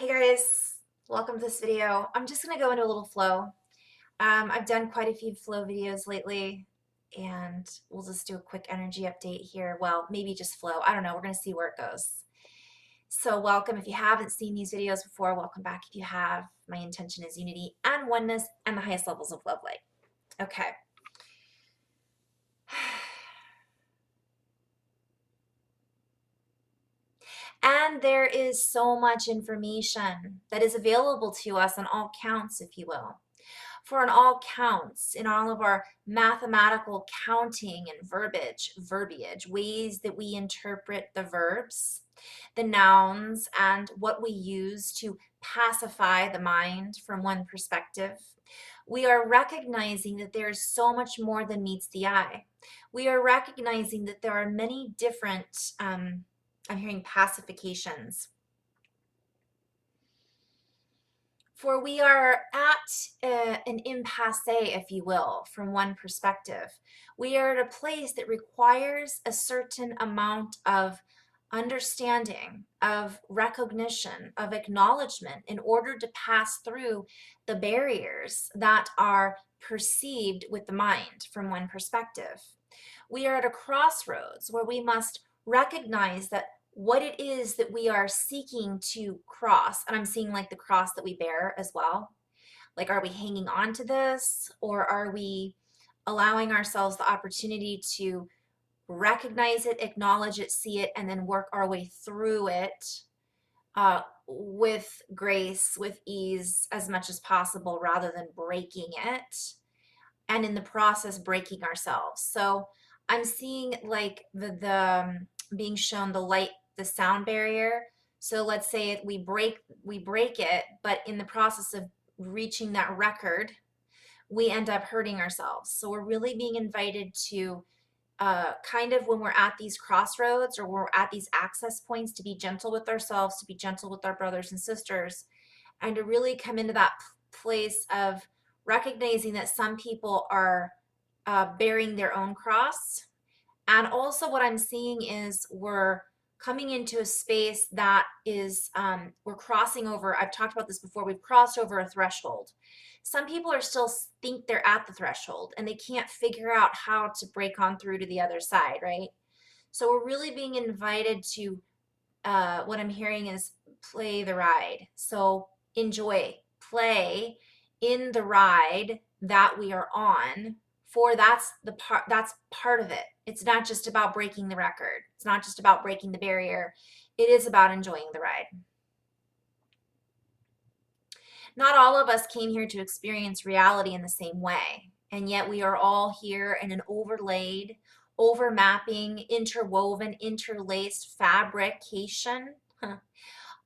Hey guys, welcome to this video. I'm just going to go into a little flow. I've done quite a few flow videos lately, and we'll just do a quick energy update here. Well, maybe just flow. I don't know. We're going to see where it goes. So welcome. If you haven't seen these videos before, welcome back. If you have, my intention is unity and oneness and the highest levels of love light. Okay. And there is so much information that is available to us on all counts, if you will. For on all counts, in all of our mathematical counting and verbiage, ways that we interpret the verbs, the nouns, and what we use to pacify the mind from one perspective, we are recognizing that there is so much more than meets the eye. We are recognizing that there are many different, I'm hearing pacifications. For we are at an impasse, if you will, from one perspective. We are at a place that requires a certain amount of understanding, of recognition, of acknowledgement in order to pass through the barriers that are perceived with the mind from one perspective. We are at a crossroads where we must recognize that what it is that we are seeking to cross, and I'm seeing like the cross that we bear as well. Like, are we hanging on to this, or are we allowing ourselves the opportunity to recognize it, acknowledge it, see it, and then work our way through it with grace, with ease, as much as possible, rather than breaking it, and in the process breaking ourselves. So I'm seeing like the being shown the light, the sound barrier. So let's say we break it, but in the process of reaching that record, we end up hurting ourselves. So we're really being invited to kind of, when we're at these crossroads or we're at these access points, to be gentle with ourselves, to be gentle with our brothers and sisters, and to really come into that place of recognizing that some people are bearing their own cross. And also what I'm seeing is we're coming into a space that is, we're crossing over, I've talked about this before, we've crossed over a threshold. Some people are still think they're at the threshold and they can't figure out how to break on through to the other side, right? So we're really being invited to, what I'm hearing is play the ride. So enjoy, play in the ride that we are on, for that's part of it. It's not just about breaking the record. It's not just about breaking the barrier. It is about enjoying the ride. Not all of us came here to experience reality in the same way, and yet we are all here in an overlaid, overmapping, interwoven, interlaced fabrication,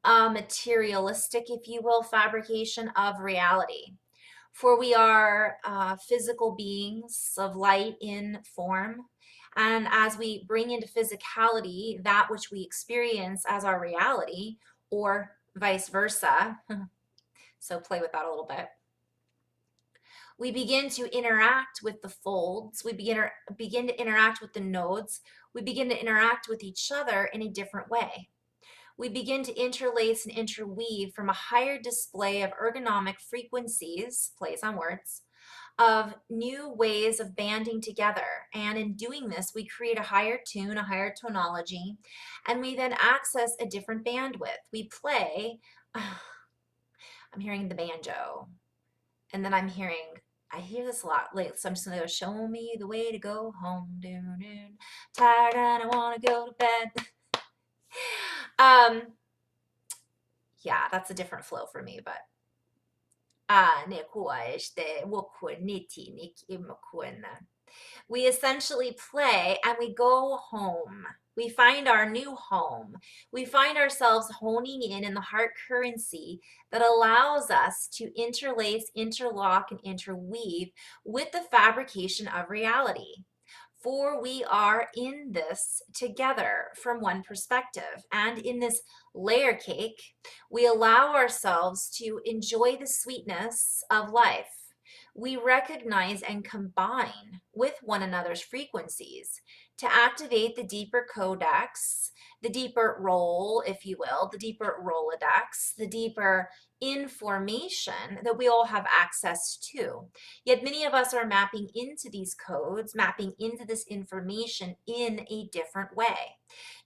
materialistic, if you will, fabrication of reality. For we are physical beings of light in form, and as we bring into physicality that which we experience as our reality, or vice versa, so play with that a little bit, we begin to interact with the folds, we begin to interact with the nodes, we begin to interact with each other in a different way. We begin to interlace and interweave from a higher display of ergonomic frequencies, plays on words, of new ways of banding together. And in doing this, we create a higher tune, a higher tonology, and we then access a different bandwidth. We play, I'm hearing the banjo, and then I hear this a lot lately, so I'm just gonna go, show me the way to go home, doon, doon. Tired and I wanna go to bed. Yeah, that's a different flow for me, but we essentially play and we go home. We find our new home. We find ourselves honing in the heart currency that allows us to interlace, interlock, and interweave with the fabrication of reality. For we are in this together from one perspective. And in this layer cake, we allow ourselves to enjoy the sweetness of life. we recognize and combine with one another's frequencies to activate the deeper codex, the deeper role, if you will, the deeper Rolodex, the deeper information that we all have access to. Yet many of us are mapping into these codes, mapping into this information in a different way,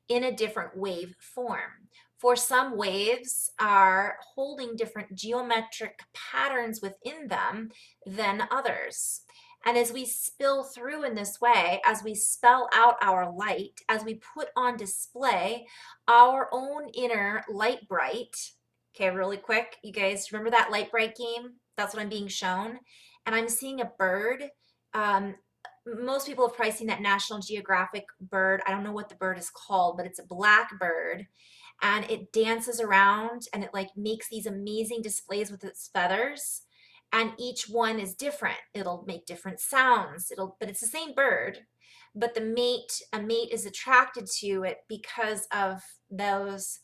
in a different wave form. For some, waves are holding different geometric patterns within them than others. And as we spill through in this way, as we spell out our light, as we put on display our own inner light bright, okay, really quick, you guys remember that light bright game? That's what I'm being shown. And I'm seeing a bird. Most people have probably seen that National Geographic bird. I don't know what the bird is called, but it's a black bird, and it dances around and it like makes these amazing displays with its feathers, and each one is different. It'll make different sounds. But it's the same bird, but a mate is attracted to it because of those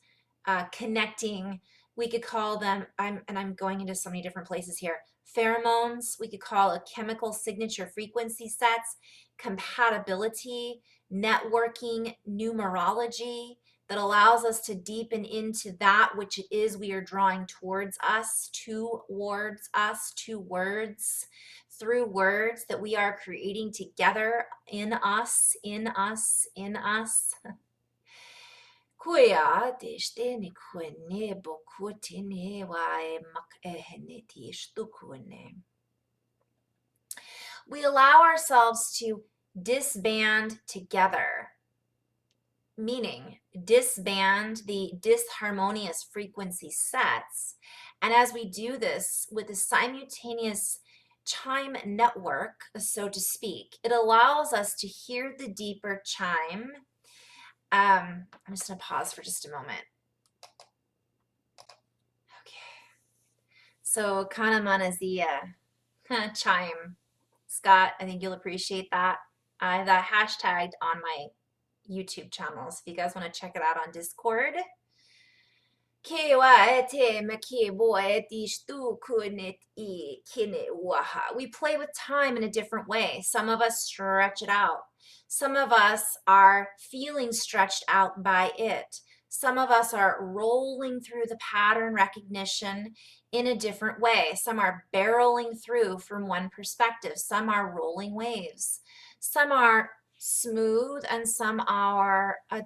connecting. We could call them, I'm going into so many different places here. Pheromones, we could call a chemical signature frequency sets, compatibility, networking, numerology, that allows us to deepen into that which it is we are drawing towards us, towards us, to words, through words that we are creating together in us, in us, in us. Kuya tishteni kwene bokutine wae mak ehene tishtukune. We allow ourselves to disband together, meaning disband the disharmonious frequency sets. And as we do this with a simultaneous chime network, so to speak, it allows us to hear the deeper chime. I'm just going to pause for just a moment. Okay. So Kahneman is the chime. Scott, I think you'll appreciate that. I have that hashtagged on my YouTube channels if you guys want to check it out on Discord. We play with time in a different way. Some of us stretch it out. Some of us are feeling stretched out by it. Some of us are rolling through the pattern recognition in a different way. Some are barreling through from one perspective. Some are rolling waves. Some are smooth and some are as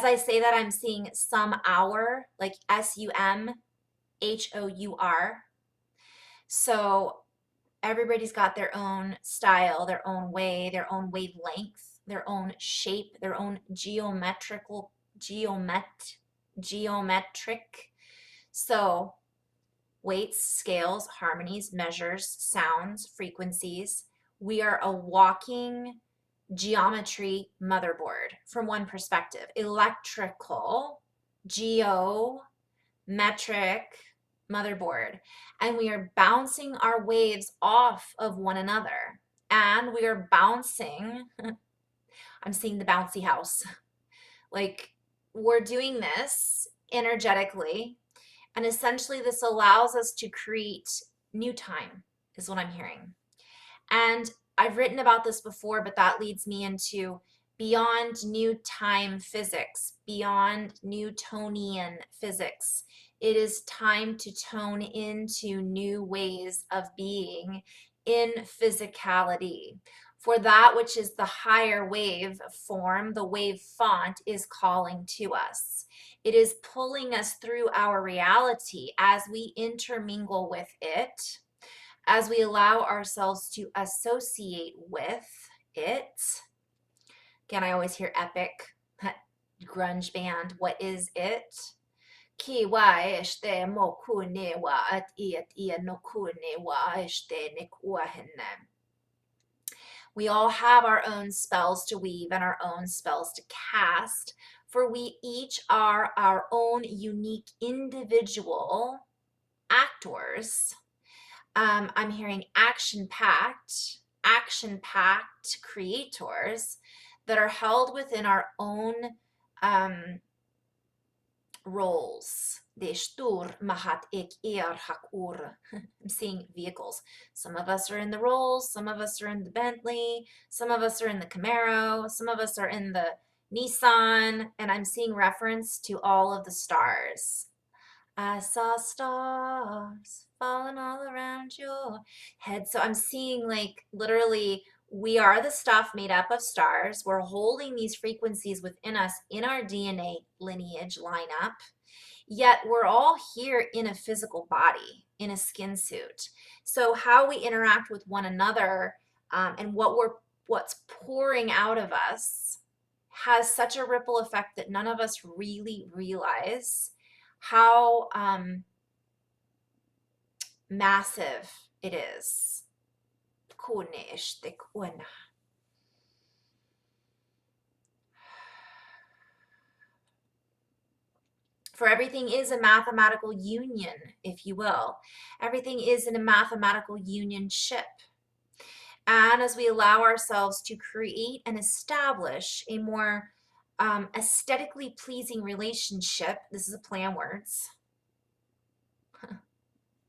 I say that, I'm seeing some hour, like SUMHOUR. So everybody's got their own style, their own way, their own wavelength, their own shape, their own geometric. So weights, scales, harmonies, measures, sounds, frequencies. We are a walking geometry motherboard from one perspective. Electrical, geometric motherboard. And we are bouncing our waves off of one another. And we are bouncing, I'm seeing the bouncy house. Like, we're doing this energetically. And essentially, this allows us to create new time, is what I'm hearing. And I've written about this before, but that leads me into beyond new time physics, beyond Newtonian physics. It is time to tone into new ways of being in physicality. For that which is the higher wave form, the wave font is calling to us. It is pulling us through our reality as we intermingle with it, as we allow ourselves to associate with it. Again, I always hear epic, grunge band, what is it? We all have our own spells to weave and our own spells to cast, for we each are our own unique individual actors. I'm hearing action-packed creators that are held within our own roles, Deshtur mahat ik ear hakur. I'm seeing vehicles. Some of us are in the Rolls, some of us are in the Bentley, some of us are in the Camaro, some of us are in the Nissan, and I'm seeing reference to all of the stars. I saw stars falling all around your head. So I'm seeing like literally we are the stuff made up of stars. We're holding these frequencies within us in our DNA lineage lineup. Yet we're all here in a physical body, in a skin suit. So how we interact with one another and what's pouring out of us has such a ripple effect that none of us really realize how massive it is. For everything is a mathematical union, if you will. Everything is in a mathematical unionship. And as we allow ourselves to create and establish a more aesthetically pleasing relationship, this is a play on words.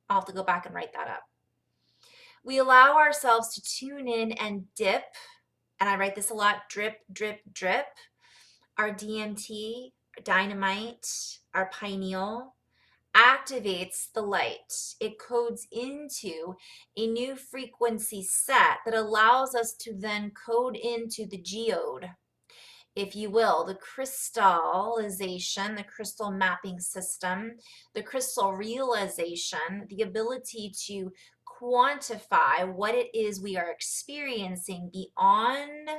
I'll have to go back and write that up. We allow ourselves to tune in and dip, and I write this a lot, drip, drip, drip, our DMT, dynamite, our pineal, activates the light. It codes into a new frequency set that allows us to then code into the geode, if you will, the crystallization, the crystal mapping system, the crystal realization, the ability to quantify what it is we are experiencing beyond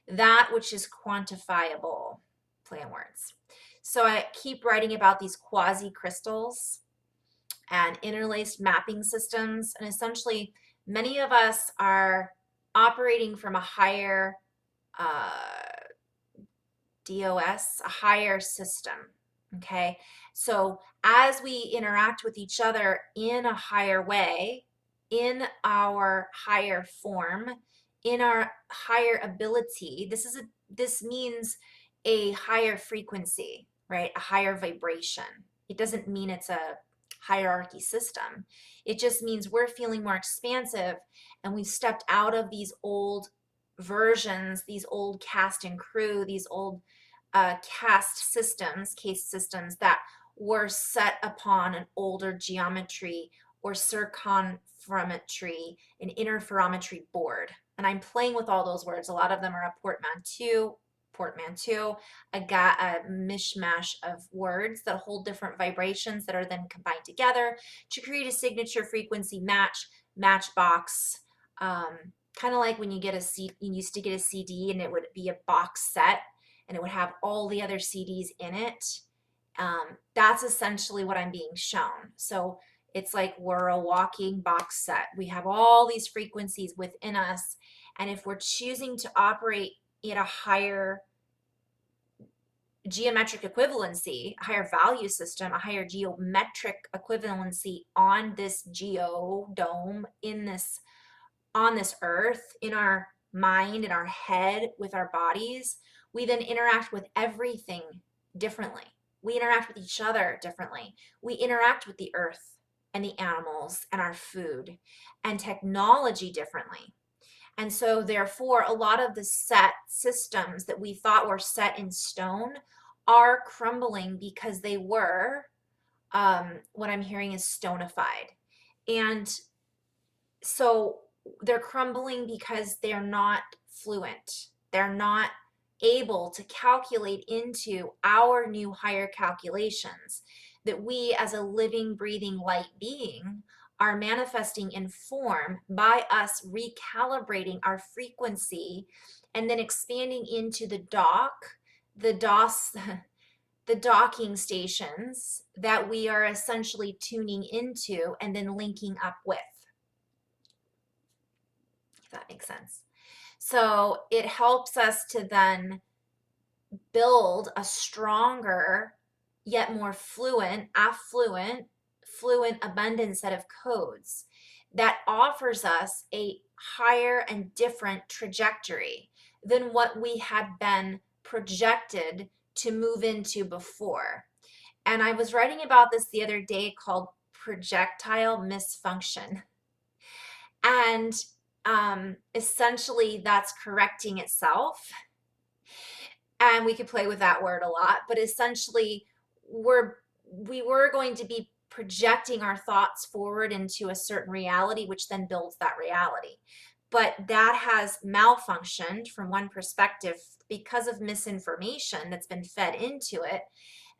that which is quantifiable. Play on words. So I keep writing about these quasi crystals and interlaced mapping systems. And essentially, many of us are operating from a higher DOS, a higher system. Okay. So as we interact with each other in a higher way, in our higher form, in our higher ability, this means a higher frequency, right? A higher vibration. It doesn't mean it's a hierarchy system. It just means we're feeling more expansive and we've stepped out of these old versions, these old cast and crew, these old caste systems, case systems that were set upon an older geometry or circumferometry, an interferometry board. And I'm playing with all those words. A lot of them are a portmanteau, a mishmash of words that hold different vibrations that are then combined together to create a signature frequency matchbox. Kind of like when you used to get a CD and it would be a box set and it would have all the other CDs in it. That's essentially what I'm being shown. So it's like we're a walking box set. We have all these frequencies within us. And if we're choosing to operate at a higher geometric equivalency, a higher value system, a higher geometric equivalency on this geodome on this earth, in our mind, in our head, with our bodies, we then interact with everything differently. We interact with each other differently. We interact with the earth and the animals and our food and technology differently. And so therefore, a lot of the set systems that we thought were set in stone are crumbling because they were, what I'm hearing is stonified. And so they're crumbling because they're not fluent. They're not able to calculate into our new higher calculations that we as a living, breathing light being are manifesting in form by us recalibrating our frequency and then expanding into the docking stations that we are essentially tuning into and then linking up with. If that makes sense. So it helps us to then build a stronger, yet more fluent abundant set of codes that offers us a higher and different trajectory than what we had been projected to move into before. And I was writing about this the other day called projectile misfunction. And essentially that's correcting itself. And we could play with that word a lot, but essentially we were going to be projecting our thoughts forward into a certain reality, which then builds that reality. But that has malfunctioned from one perspective because of misinformation that's been fed into it.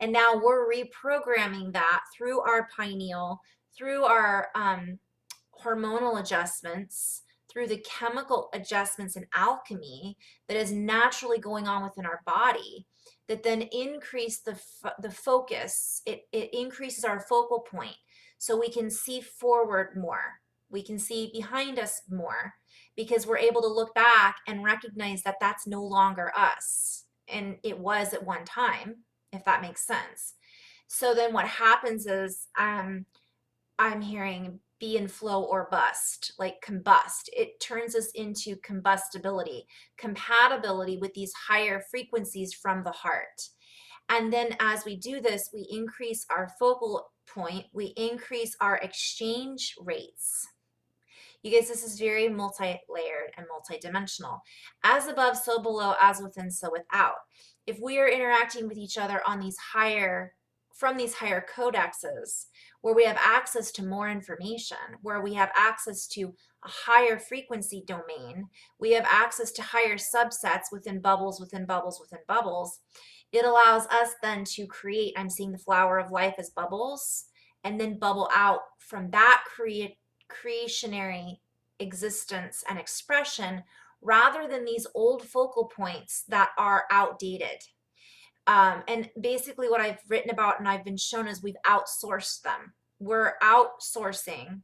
And now we're reprogramming that through our pineal, through our hormonal adjustments, through the chemical adjustments in alchemy that is naturally going on within our body, that then increase the focus. It increases our focal point so we can see forward more. We can see behind us more because we're able to look back and recognize that that's no longer us. And it was at one time, if that makes sense. So then what happens is I'm hearing be in flow or bust, like combust. It turns us into combustibility, compatibility with these higher frequencies from the heart. And then as we do this, we increase our focal point, we increase our exchange rates. You guys, this is very multi-layered and multi-dimensional. As above, so below, as within, so without. If we are interacting with each other on these higher, from these higher codexes, where we have access to more information, where we have access to a higher frequency domain, we have access to higher subsets within bubbles, within bubbles, within bubbles, it allows us then to create, I'm seeing the flower of life as bubbles, and then bubble out from that creationary existence and expression rather than these old focal points that are outdated. And basically what I've written about and I've been shown is we've outsourced them. We're outsourcing,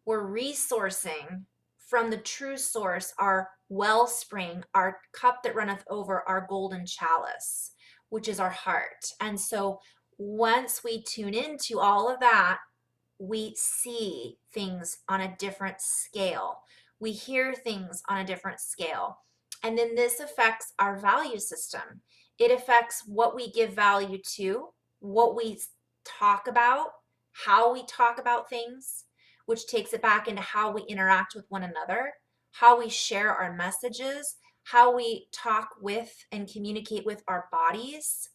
we're resourcing from the true source, our wellspring, our cup that runneth over, our golden chalice, which is our heart. And so once we tune into all of that, we see things on a different scale. We hear things on a different scale. And then this affects our value system. It affects what we give value to, what we talk about, how we talk about things, which takes it back into how we interact with one another, how we share our messages, how we talk with and communicate with our bodies,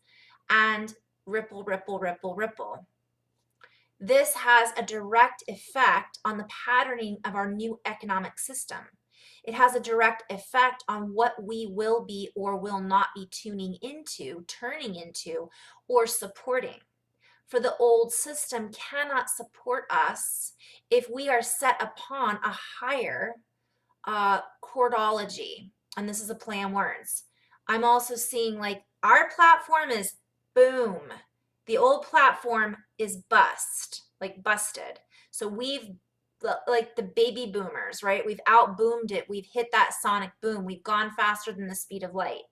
and ripple, ripple, ripple, ripple. This has a direct effect on the patterning of our new economic system. It has a direct effect on what we will be or will not be tuning into, turning into, or supporting. For the old system cannot support us if we are set upon a higher chordology. And this is a play on words. I'm also seeing like our platform is boom. The old platform is bust, like busted. So we've, like the baby boomers, right? We've out-boomed it. We've hit that sonic boom. We've gone faster than the speed of light.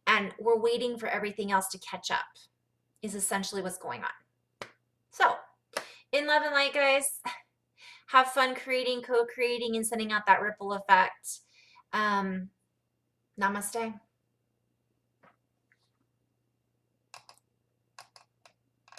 And we're waiting for everything else to catch up, is essentially what's going on. So, in love and light, guys, have fun creating, co-creating, and sending out that ripple effect. Namaste.